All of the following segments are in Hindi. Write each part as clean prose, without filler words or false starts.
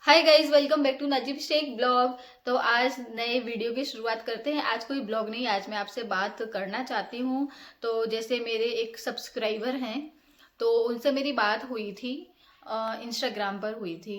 Hi guys, welcome back to Najeeb Sheikh blog. तो आज नए वीडियो की शुरुआत करते हैं। आज कोई ब्लॉग नहीं, आज मैं आपसे बात करना चाहती हूँ। तो जैसे मेरे एक सब्सक्राइबर हैं, तो उनसे मेरी बात हुई थी, इंस्टाग्राम पर हुई थी।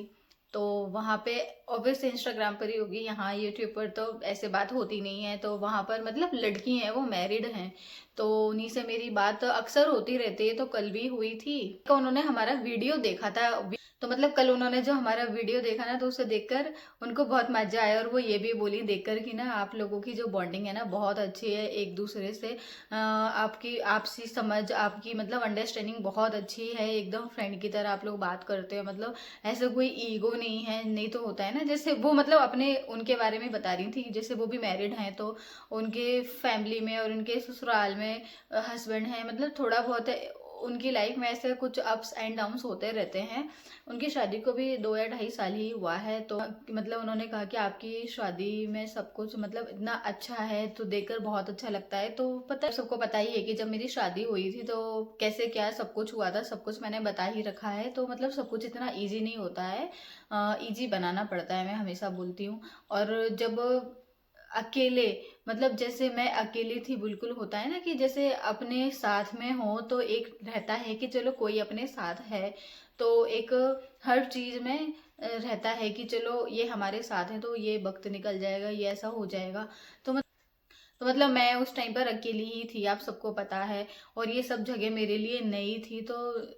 तो वहाँ पे ऑब्वियसली इंस्टाग्राम पर ही होगी, यहाँ यूट्यूब पर तो ऐसे बात होती नहीं है। तो वहाँ पर मतलब लड़की हैं, वो मैरिड हैं, तो उन्हीं से मेरी बात अक्सर होती रहती है। तो कल भी हुई थी, तो उन्होंने हमारा वीडियो देखा था। तो मतलब कल उन्होंने जो हमारा वीडियो देखा ना, तो उसे देखकर उनको बहुत मजा आया। और वो ये भी बोली देखकर कि ना, आप लोगों की जो बॉन्डिंग है ना, बहुत अच्छी है एक दूसरे से। आपकी आपसी समझ, आपकी मतलब अंडरस्टैंडिंग बहुत अच्छी है, एकदम फ्रेंड की तरह आप लोग बात करते हो। मतलब ऐसा कोई ईगो नहीं है। नहीं तो होता है ना, जैसे वो मतलब अपने उनके बारे में बता रही थी, जैसे वो भी मैरिड हैं, तो उनके फैमिली में और उनके ससुराल में हस्बैंड हैं, मतलब थोड़ा बहुत उनकी लाइफ में ऐसे कुछ अप्स एंड डाउन्स होते रहते हैं। उनकी शादी को भी 2 या 2.5 साल ही हुआ है। तो मतलब उन्होंने कहा कि आपकी शादी में सब कुछ मतलब इतना अच्छा है, तो देखकर बहुत अच्छा लगता है। तो पता है, सबको पता ही है कि जब मेरी शादी हुई थी तो कैसे क्या सब कुछ हुआ था, सब कुछ मैंने बता ही रखा है। तो मतलब सब कुछ इतना ईजी नहीं होता है, ईजी बनाना पड़ता है, मैं हमेशा बोलती हूँ। और जब अकेले, मतलब जैसे मैं अकेली थी, बिल्कुल होता है ना कि जैसे अपने साथ में हो तो एक रहता है कि चलो कोई अपने साथ है, तो एक हर चीज में रहता है कि चलो ये हमारे साथ है, तो ये वक्त निकल जाएगा, ये ऐसा हो जाएगा। तो मतलब मैं उस टाइम पर अकेली ही थी, आप सबको पता है। और ये सब जगह मेरे लिए नई थी, तो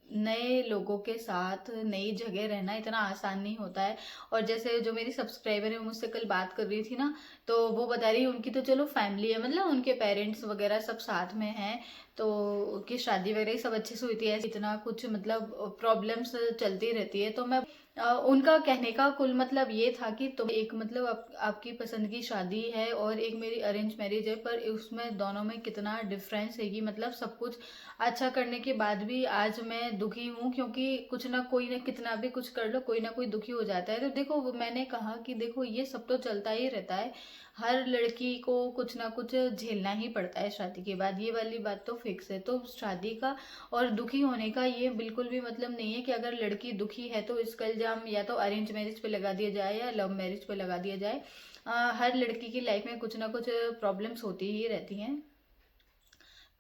नए लोगों के साथ नई जगह रहना इतना आसान नहीं होता है। और जैसे जो मेरी सब्सक्राइबर है, वो मुझसे कल बात कर रही थी ना, तो वो बता रही उनकी तो चलो फैमिली है, मतलब उनके पेरेंट्स वगैरह सब साथ में हैं, तो उनकी शादी वगैरह सब अच्छे से हुई थी। ऐसे इतना कुछ मतलब प्रॉब्लम्स चलती रहती है। तो मैं उनका कहने का कुल मतलब ये था कि तुम एक मतलब आपकी पसंद की शादी है और एक मेरी अरेंज मैरिज है, पर उसमें दोनों में कितना डिफरेंस है कि मतलब सब कुछ अच्छा करने के बाद भी आज मैं दुखी हूँ, क्योंकि कुछ ना कोई ना, कितना भी कुछ कर लो, कोई ना कोई दुखी हो जाता है। तो देखो, मैंने कहा कि देखो, ये सब तो चलता ही रहता है, हर लड़की को कुछ ना कुछ झेलना ही पड़ता है शादी के बाद, ये वाली बात तो फिक्स है। तो शादी का और दुखी होने का ये बिल्कुल भी मतलब नहीं है कि अगर लड़की दुखी है तो इसका इल्जाम या तो अरेंज मैरिज पे लगा दिया जाए या लव मैरिज पे लगा दिया जाए। हर लड़की की लाइफ में कुछ ना कुछ प्रॉब्लम्स होती ही रहती हैं।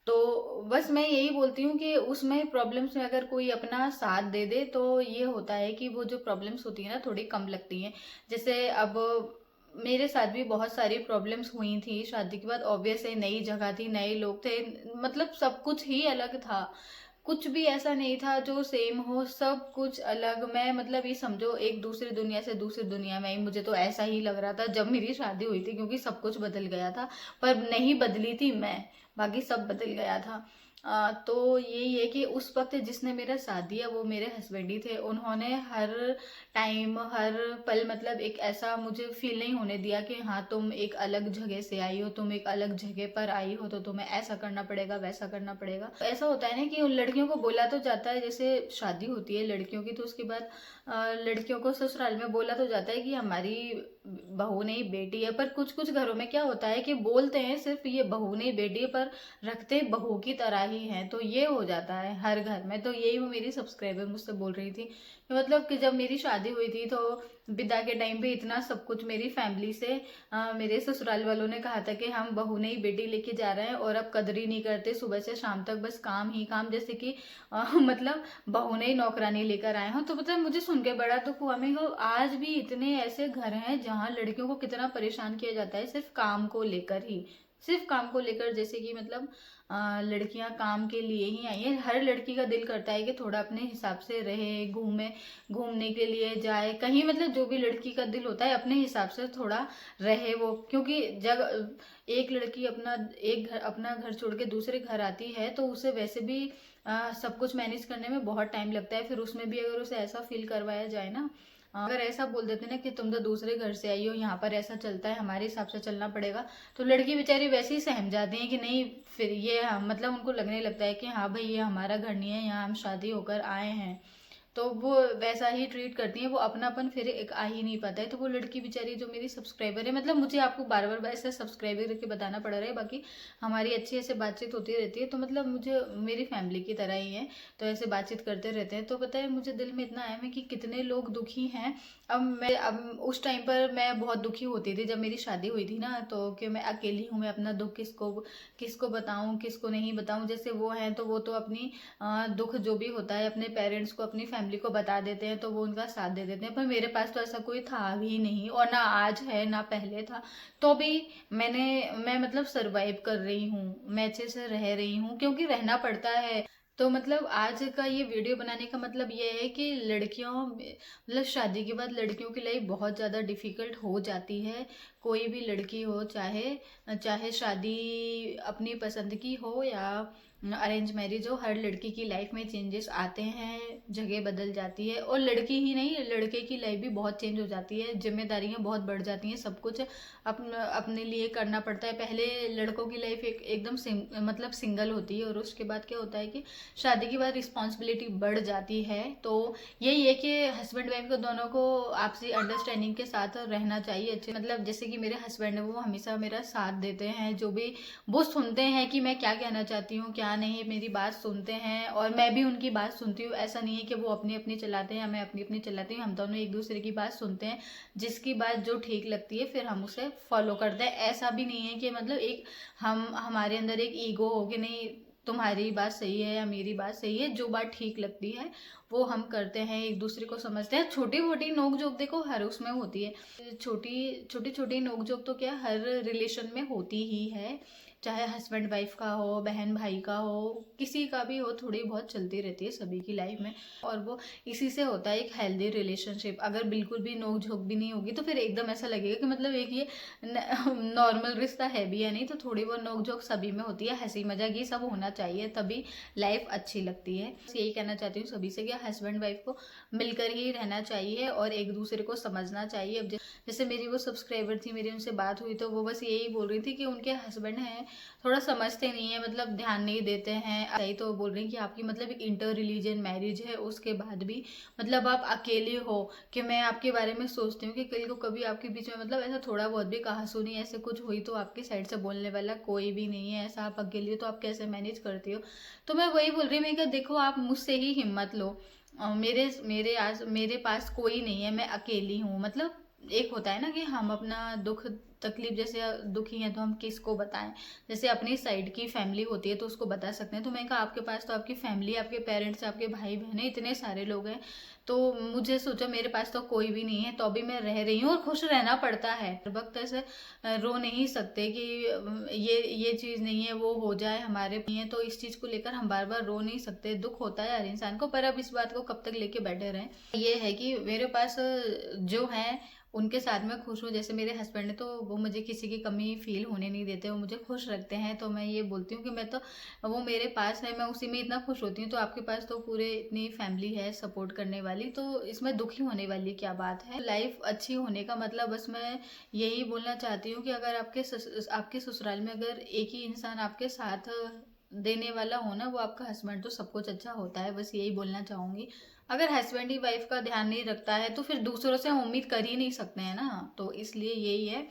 तो बस मैं यही बोलती हूँ कि उसमें प्रॉब्लम्स में अगर कोई अपना साथ दे दे, तो ये होता है कि वो जो प्रॉब्लम्स होती है ना, थोड़ी कम लगती हैं। जैसे अब मेरे साथ भी बहुत सारी प्रॉब्लम्स हुई थी शादी के बाद। ऑब्वियस है, नई जगह थी, नए लोग थे, मतलब सब कुछ ही अलग था। कुछ भी ऐसा नहीं था जो सेम हो, सब कुछ अलग। मैं मतलब ये समझो, एक दूसरी दुनिया से दूसरी दुनिया में आई, मुझे तो ऐसा ही लग रहा था जब मेरी शादी हुई थी, क्योंकि सब कुछ बदल गया था। पर नहीं बदली थी मैं, बाकी सब बदल गया था। तो यही है कि उस वक्त जिसने मेरा साथ दिया वो मेरे हस्बैंड ही थे। उन्होंने हर टाइम, हर पल मतलब एक ऐसा मुझे फील नहीं होने दिया कि हाँ तुम एक अलग जगह से आई हो, तुम एक अलग जगह पर आई हो, तो तुम्हें ऐसा करना पड़ेगा, वैसा करना पड़ेगा। तो ऐसा होता है ना कि उन लड़कियों को बोला तो जाता है, जैसे शादी होती है लड़कियों की, तो उसके बाद लड़कियों को ससुराल में बोला तो जाता है कि हमारी बहू नहीं बेटी है। पर कुछ कुछ घरों में क्या होता है कि बोलते हैं सिर्फ ये बहू नहीं बेटी है, पर रखते बहू की तरह ही हैं। तो ये हो जाता है हर घर में। तो यही वो मेरी सब्सक्राइबर मुझसे बोल रही थी कि मतलब कि जब मेरी शादी हुई थी तो विदा के टाइम पे इतना सब कुछ मेरी फैमिली से, मेरे ससुराल वालों ने कहा था कि हम बहू नहीं बेटी लेके जा रहे हैं, और अब कदर ही नहीं करते, सुबह से शाम तक बस काम ही काम, जैसे कि मतलब बहू ने ही नौकरानी लेकर आए हो। तो मतलब मुझे सुन के बड़ा दुख हुआ। मैं आज भी इतने ऐसे घर हैं जहाँ लड़कियों को कितना परेशान किया जाता है, सिर्फ काम को लेकर ही, सिर्फ काम को लेकर। जैसे कि मतलब लड़कियां काम के लिए ही आई हैं। हर लड़की का दिल करता है कि थोड़ा अपने हिसाब से रहे, घूमे, घूमने के लिए जाए कहीं, मतलब जो भी लड़की का दिल होता है अपने हिसाब से थोड़ा रहे वो। क्योंकि जब एक लड़की अपना एक घर, अपना घर छोड़ के दूसरे घर आती है, तो उसे वैसे भी सब कुछ मैनेज करने में बहुत टाइम लगता है। फिर उसमें भी अगर उसे ऐसा फील करवाया जाए ना, अगर ऐसा बोल देते ना कि तुम तो दूसरे घर से आई हो, यहाँ पर ऐसा चलता है, हमारे हिसाब से चलना पड़ेगा, तो लड़की बेचारी वैसे ही सहम जाती है कि नहीं। फिर ये मतलब उनको लगने लगता है कि हाँ भाई, ये हमारा घर नहीं है, यहाँ हम शादी होकर आए हैं। तो वो वैसा ही ट्रीट करती है, वो अपनापन फिर एक आ ही नहीं पाता है। तो वो लड़की बेचारी जो मेरी सब्सक्राइबर है, मतलब मुझे आपको बार बार ऐसे सब्सक्राइबर करके बताना पड़ रहा है, बाकी हमारी अच्छी ऐसे बातचीत होती रहती है। तो मतलब मुझे मेरी फैमिली की तरह ही है, तो ऐसे बातचीत करते रहते हैं। तो पता है, मुझे दिल में इतना है में कि कितने लोग दुखी हैं अब उस टाइम पर मैं बहुत दुखी होती थी जब मेरी शादी हुई थी ना, तो कि मैं अकेली हूँ, मैं अपना दुख किसको किसको बताऊँ, किसको नहीं बताऊँ। जैसे वो हैं तो वो तो अपनी दुख जो भी होता है अपने पेरेंट्स को, अपनी फैमिली को बता देते हैं, तो वो उनका साथ दे देते हैं। पर मेरे पास तो ऐसा कोई था भी नहीं, और ना आज है ना पहले था। तो भी मैं मतलब सरवाइव कर रही हूँ, मैं अच्छे से रह रही हूँ, क्योंकि रहना पड़ता है। तो मतलब आज का ये वीडियो बनाने का मतलब ये है कि लड़कियों मतलब शादी के बाद लड़कियों की लाइफ बहुत ज़्यादा डिफिकल्ट हो जाती है। कोई भी लड़की हो, चाहे चाहे शादी अपनी पसंद की हो या अरेंज मैरिज हो, हर लड़की की लाइफ में चेंजेस आते हैं, जगह बदल जाती है। और लड़की ही नहीं, लड़के की लाइफ भी बहुत चेंज हो जाती है, जिम्मेदारियां बहुत बढ़ जाती हैं, सब कुछ अपने लिए करना पड़ता है। पहले लड़कों की लाइफ एकदम मतलब सिंगल होती है, और उसके बाद क्या होता है कि शादी के बाद रिस्पॉन्सिबिलिटी बढ़ जाती है। तो यही है कि हस्बैंड वाइफ को दोनों को आपसी अंडरस्टैंडिंग के साथ रहना चाहिए अच्छे। मतलब जैसे कि मेरे हस्बैंड है, वो हमेशा मेरा साथ देते हैं, जो भी वो सुनते हैं कि मैं क्या कहना चाहती हूँ क्या नहीं, मेरी बात सुनते हैं और मैं भी उनकी बात सुनती हूँ। ऐसा नहीं है कि वो अपनी अपनी चलाते हैं या मैं अपनी अपनी चलाती हूँ, हम दोनों एक दूसरे की बात सुनते हैं, जिसकी बात जो ठीक लगती है फिर हम उसे फॉलो करते हैं। ऐसा भी नहीं है कि मतलब एक हमारे अंदर एक ईगो हो कि नहीं तुम्हारी बात सही है या मेरी बात सही है, जो बात ठीक लगती है वो हम करते हैं, एक दूसरे को समझते हैं। छोटी मोटी नोक झोंक देखो हर उसमें होती है, छोटी छोटी नोक झोंक तो क्या हर रिलेशन में होती ही है, चाहे हस्बैंड वाइफ का हो, बहन भाई का हो, किसी का भी हो, थोड़ी बहुत चलती रहती है सभी की लाइफ में। और वो इसी से होता है एक हेल्दी रिलेशनशिप। अगर बिल्कुल भी नोक झोंक भी नहीं होगी तो फिर एकदम ऐसा लगेगा कि मतलब एक ये नॉर्मल रिश्ता है भी या नहीं। तो थोड़ी बहुत नोक झोंक सभी में होती है, हंसी मजाक ये सब होना चाहिए, तभी लाइफ अच्छी लगती है। यही कहना चाहती हूँ सभी से कि हस्बैंड वाइफ को मिलकर ही रहना चाहिए और एक दूसरे को समझना चाहिए। अब जैसे मेरी वो सब्सक्राइबर थी, मेरी उनसे बात हुई तो वो बस यही बोल रही थी कि उनके हस्बैंड हैं थोड़ा समझते नहीं है, मतलब ध्यान नहीं देते हैं। सही तो बोल रही कि आपकी मतलब एक इंटर रिलीजन मैरिज है, उसके बाद भी मतलब आप अकेले हो। कि मैं आपके बारे में सोचती हूँ कि कल को कभी आपके बीच में मतलब ऐसा थोड़ा बहुत भी कहा सुनी ऐसे कुछ हुई तो आपकी साइड से बोलने वाला कोई भी नहीं है, ऐसा आप अकेले हो तो आप कैसे मैनेज करती हो। तो मैं वही बोल रही हूँ, मैं क्या देखो आप मुझसे ही हिम्मत लो, मेरे पास कोई नहीं है, मैं अकेली हूँ। मतलब एक होता है ना कि हम अपना दुख तकलीफ, जैसे दुखी हैं तो हम किसको बताएं। जैसे अपनी साइड की फैमिली होती है तो उसको बता सकते हैं, तो मैं कहा आपके पास तो आपकी फैमिली, आपके पेरेंट्स, आपके भाई बहन, इतने सारे लोग हैं। तो मुझे सोचा मेरे पास तो कोई भी नहीं है, तो अभी मैं रह रही हूँ और खुश रहना पड़ता है। हर वक्त ऐसे रो नहीं सकते कि ये चीज़ नहीं है वो हो जाए हमारे नहीं है, तो इस चीज़ को लेकर हम बार बार रो नहीं सकते। दुख होता है हर इंसान को, पर अब इस बात को कब तक लेके बैठे रहें। ये है कि मेरे पास जो है उनके साथ में खुश हूँ। जैसे मेरे हस्बैंड है तो वो मुझे किसी की कमी फील होने नहीं देते, वो मुझे खुश रखते हैं। तो मैं ये बोलती हूँ कि मैं तो वो मेरे पास है, मैं उसी में इतना खुश होती हूँ, तो आपके पास तो पूरे इतनी फैमिली है सपोर्ट करने वाली, तो इसमें दुखी होने वाली क्या बात है। लाइफ अच्छी होने का मतलब बस मैं यही बोलना चाहती हूँ कि अगर आपके ससुराल में अगर एक ही इंसान आपके साथ देने वाला हो ना, वो आपका हस्बैंड, तो सब कुछ अच्छा होता है। बस यही बोलना चाहूंगी। अगर हस्बैंड ही वाइफ का ध्यान नहीं रखता है तो फिर दूसरों से हम उम्मीद कर ही नहीं सकते हैं ना, तो इसलिए यही है।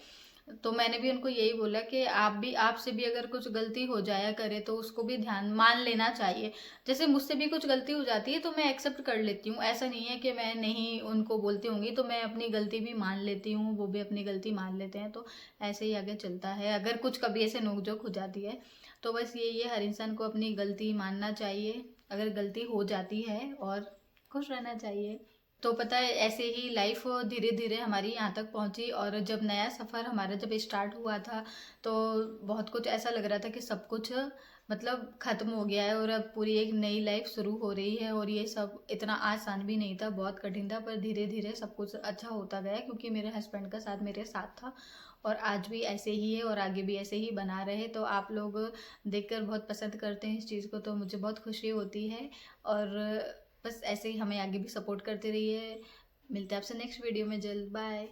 तो मैंने भी उनको यही बोला कि आपसे भी अगर कुछ गलती हो जाया करे तो उसको भी ध्यान मान लेना चाहिए। जैसे मुझसे भी कुछ गलती हो जाती है तो मैं एक्सेप्ट कर लेती हूँ, ऐसा नहीं है कि मैं नहीं उनको बोलती होंगी, तो मैं अपनी गलती भी मान लेती हूँ, वो भी अपनी गलती मान लेते हैं, तो ऐसे ही आगे चलता है। अगर कुछ कभी ऐसे नोकझोंक हो जाती है तो बस यही है, हर इंसान को अपनी गलती मानना चाहिए अगर गलती हो जाती है, और खुश रहना चाहिए। तो पता है ऐसे ही लाइफ धीरे धीरे हमारी यहाँ तक पहुँची, और जब नया सफ़र हमारा जब स्टार्ट हुआ था तो बहुत कुछ ऐसा लग रहा था कि सब कुछ मतलब ख़त्म हो गया है और अब पूरी एक नई लाइफ शुरू हो रही है। और ये सब इतना आसान भी नहीं था, बहुत कठिन था, पर धीरे धीरे सब कुछ अच्छा होता गया क्योंकि मेरे हस्बैंड का साथ मेरे साथ था। और आज भी ऐसे ही है और आगे भी ऐसे ही बना रहे। तो आप लोग देखकर बहुत पसंद करते हैं इस चीज़ को, तो मुझे बहुत खुशी होती है। और बस ऐसे ही हमें आगे भी सपोर्ट करते रहिए। मिलते हैं आपसे नेक्स्ट वीडियो में जल्द। बाय।